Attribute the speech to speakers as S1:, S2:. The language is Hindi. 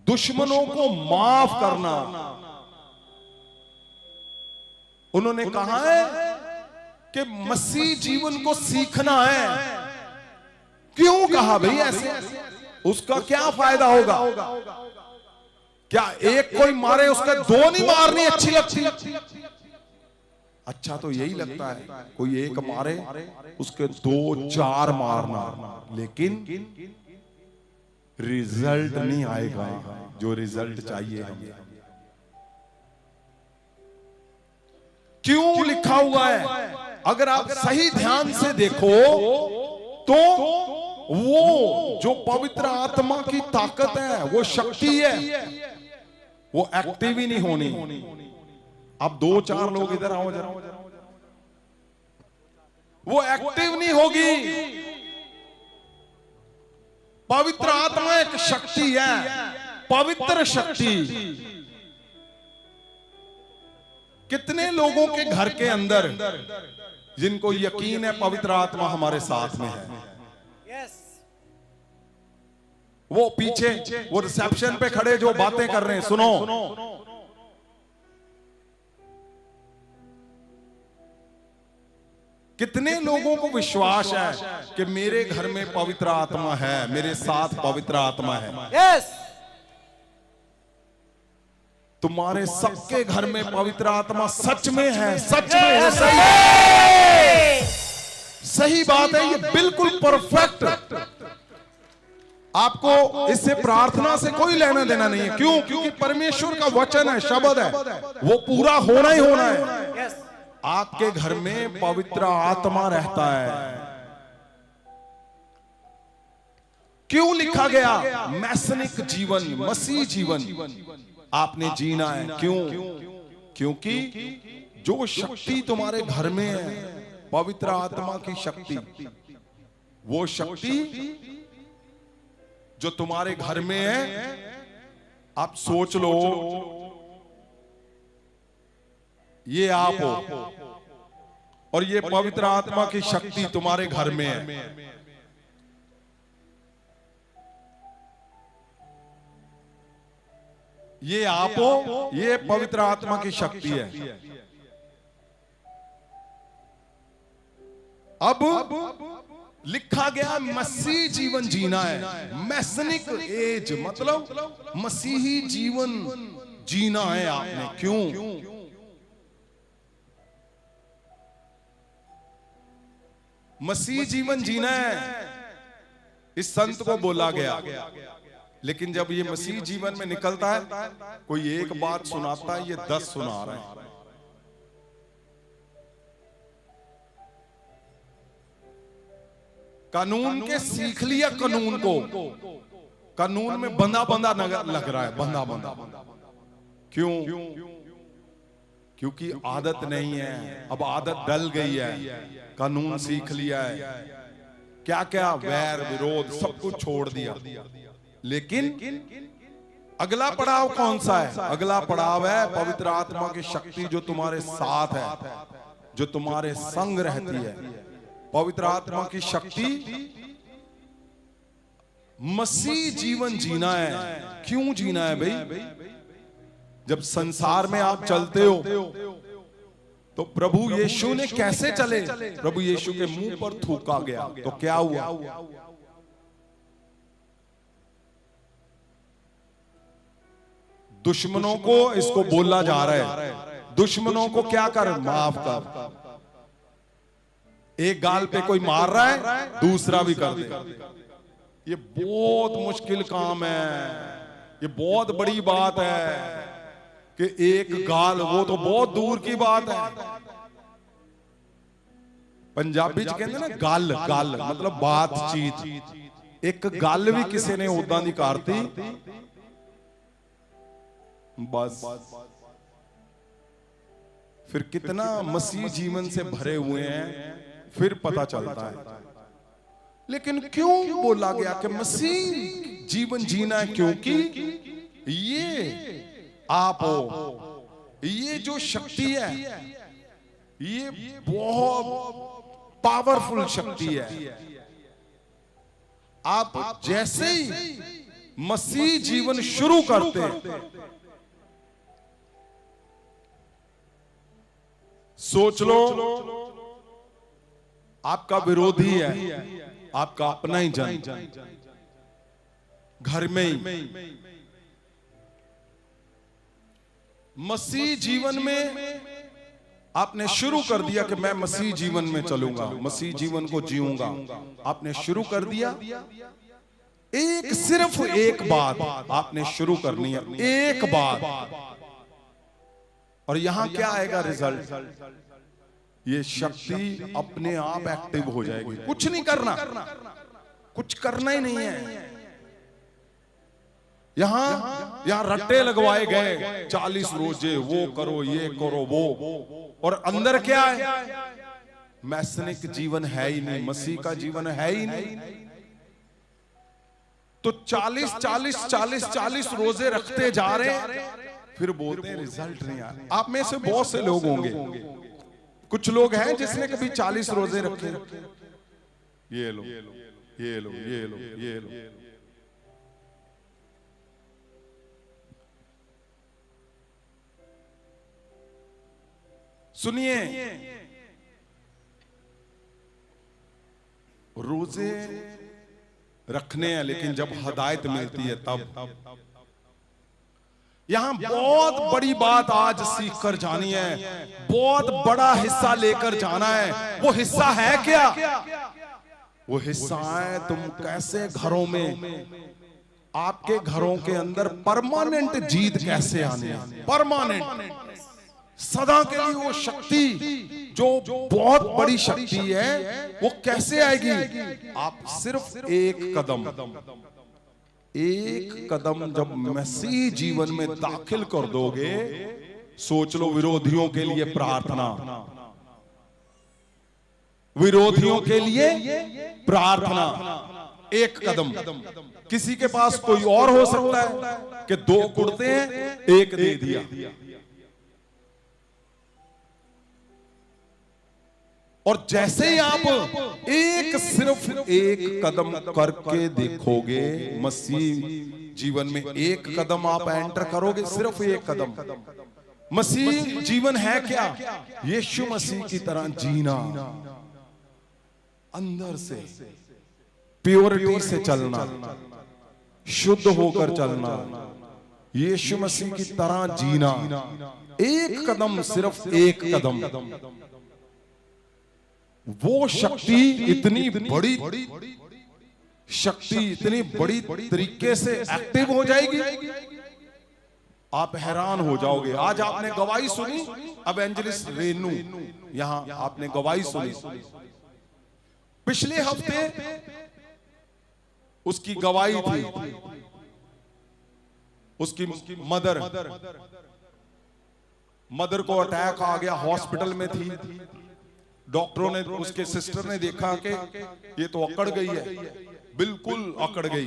S1: दुश्मनों को माफ करना। उन्होंने कहा है कि मसीह जीवन को सीखना है। क्यों कहा भाई ऐसे? उसका क्या फायदा होगा? क्या एक कोई मारे उसका दो नहीं मारनी अच्छी लगती? अच्छा तो यही लगता है कोई एक मारे उसके दो चार मारना, लेकिन रिजल्ट नहीं आएगा जो रिजल्ट चाहिए हमें। क्यों लिखा हुआ है? अगर आप सही ध्यान से देखो तो वो जो पवित्र आत्मा की ताकत है, वो शक्ति है, वो एक्टिव ही नहीं होनी। अब दो चार लोग इधर आओ जरा, वो एक्टिव नहीं होगी। पवित्र आत्मा एक शक्ति है, पवित्र शक्ति। कितने लोगों के घर के अंदर जिनको यकीन है पवित्र आत्मा हमारे साथ में है? वो पीछे वो रिसेप्शन पे खड़े जो बातें कर रहे हैं, सुनो। कितने लोगों को विश्वास है कि मेरे घर में पवित्र आत्मा है, मेरे साथ पवित्र आत्मा है?
S2: यस।
S1: तुम्हारे सबके घर में पवित्र आत्मा सच में है, सच में है, सही सही बात है, ये बिल्कुल परफेक्ट। आपको इससे प्रार्थना से कोई लेना देना नहीं है। क्यों? क्योंकि परमेश्वर का वचन है, शब्द है, वो पूरा होना ही होना है। आपके घर में पवित्र आत्मा रहता है। क्यों लिखा गया मैसनिक जीवन, मसीह जीवन आपने जीना है? क्यों? क्योंकि जो शक्ति तुम्हारे घर में है, पवित्र आत्मा की शक्ति, वो शक्ति जो तुम्हारे घर में है, आप सोच लो ये आप हो और ये पवित्र आत्मा की शक्ति तुम्हारे घर में है। ये आप हो, ये पवित्र आत्मा की शक्ति है। अब लिखा गया मसीह जीवन जीना है। मैसनिक एज मतलब मसीही जीवन जीना है आपने। क्यों? मसीह जीवन जीना है, इस संत को बोला गया। लेकिन जब ये मसीह जीवन में निकलता है, कोई एक बात सुनाता है, ये 10 सुना रहा है। कानून के सीख लिया, कानून को, कानून में बंधा बंधा लग रहा है, बंधा बंधा। क्यों? क्योंकि आदत नहीं है, अब आदत डल गई है, कानून सीख लिया है, क्या क्या वैर विरोध सब कुछ छोड़ दिया। लेकिन अगला पड़ाव कौन सा है? अगला पड़ाव है पवित्र आत्मा की शक्ति जो तुम्हारे साथ है, जो तुम्हारे संग रहती है। पवित्र आत्मा की शक्ति, मसीह जीवन जीना है। क्यों जीना है भाई? जब संसार में आप चलते हो तो प्रभु यीशु ने कैसे चले? प्रभु यीशु के मुंह पर थूका गया तो क्या हुआ? दुश्मनों को इसको बोला जा रहा है, दुश्मनों को क्या कर? माफ कर। एक गाल पे कोई मार रहा है, दूसरा भी कर दे। ये बहुत मुश्किल काम है, ये बहुत बड़ी बात है कि एक गाल, वो तो बहुत दूर की बात है। पंजाबी च कहते ना गल, गल मतलब बातचीत। एक गल भी किसी ने उदा नहीं करती, बस फिर कितना मसीह जीवन से भरे हुए हैं फिर पता चलता है। लेकिन क्यों बोला गया कि मसीह जीवन जीना है? क्योंकि ये आप हो, ये जो शक्ति है ये बहुत पावरफुल शक्ति है। आप जैसे ही मसीह जीवन शुरू करते हैं, सोच लो आपका विरोधी है, आपका अपना ही जन, घर में ही। मसीह जीवन में आपने शुरू कर दिया कि मैं मसीह जीवन में चलूंगा, मसीह जीवन को जीऊंगा। आपने शुरू कर दिया, सिर्फ एक बात आपने शुरू करनी है, एक बात। और यहां क्या आएगा रिजल्ट? ये शक्ति अपने आप एक्टिव हो जाएगी। कुछ नहीं करना, कुछ करना ही नहीं है। यहां रट्टे लगवाए गए, 40 रोजे, वो करो, ये करो, वो, और अंदर क्या है? मैसनिक जीवन है ही नहीं, मसीह का जीवन है ही नहीं। तो 40 रोजे रखते जा रहे हैं, फिर बोलते हैं रिजल्ट नहीं आ रहा। आप में से बहुत से लोग होंगे, कुछ लोग हैं जिसने कभी 40 रोजे रखे। ये लो, ये लो, ये लो, ये लो। सुनिए, रोजे रखने हैं, लेकिन जब हदायत मिलती है तब। यहां बहुत बड़ी बात आज सीख कर जानी है, बहुत बड़ा हिस्सा लेकर जाना है। वो हिस्सा है क्या? वो हिस्सा है तुम कैसे घरों में, आपके घरों के अंदर परमानेंट जीत कैसे आनी है, परमानेंट, सदा के लिए। वो शक्ति जो बहुत बड़ी शक्ति है, वो कैसे आएगी? आप सिर्फ एक कदम जब मसीह जीवन में दाखिल कर दोगे, सोच लो, विरोधियों के लिए प्रार्थना, विरोधियों के लिए प्रार्थना, एक कदम। किसी के पास कोई और हो सकता है कि 2 कुर्ते हैं, 1 दे दिया। और जैसे ही आप सिर्फ एक कदम करके देखोगे, मसीह जीवन में एक कदम आप एंटर करोगे, सिर्फ एक कदम। मसीह जीवन है क्या? यीशु मसीह की तरह जीना, अंदर से प्योरिटी से चलना, शुद्ध होकर चलना, यीशु मसीह की तरह जीना। एक कदम, सिर्फ एक कदम। वो शक्ति इतनी बड़ी शक्ति, इतनी बड़ी तरीके से एक्टिव हो जाएगी, आप हैरान हो जाओगे। आज आपने गवाही सुनी, एवेंजलिस्ट रेनू, यहां आपने गवाही सुनी। पिछले हफ्ते उसकी गवाही थी, उसकी मदर को अटैक आ गया, हॉस्पिटल में थी। डॉक्टरों ने, उसके सिस्टर ने देखा कि ये तो अकड़ गई है, बिल्कुल अकड़ गई।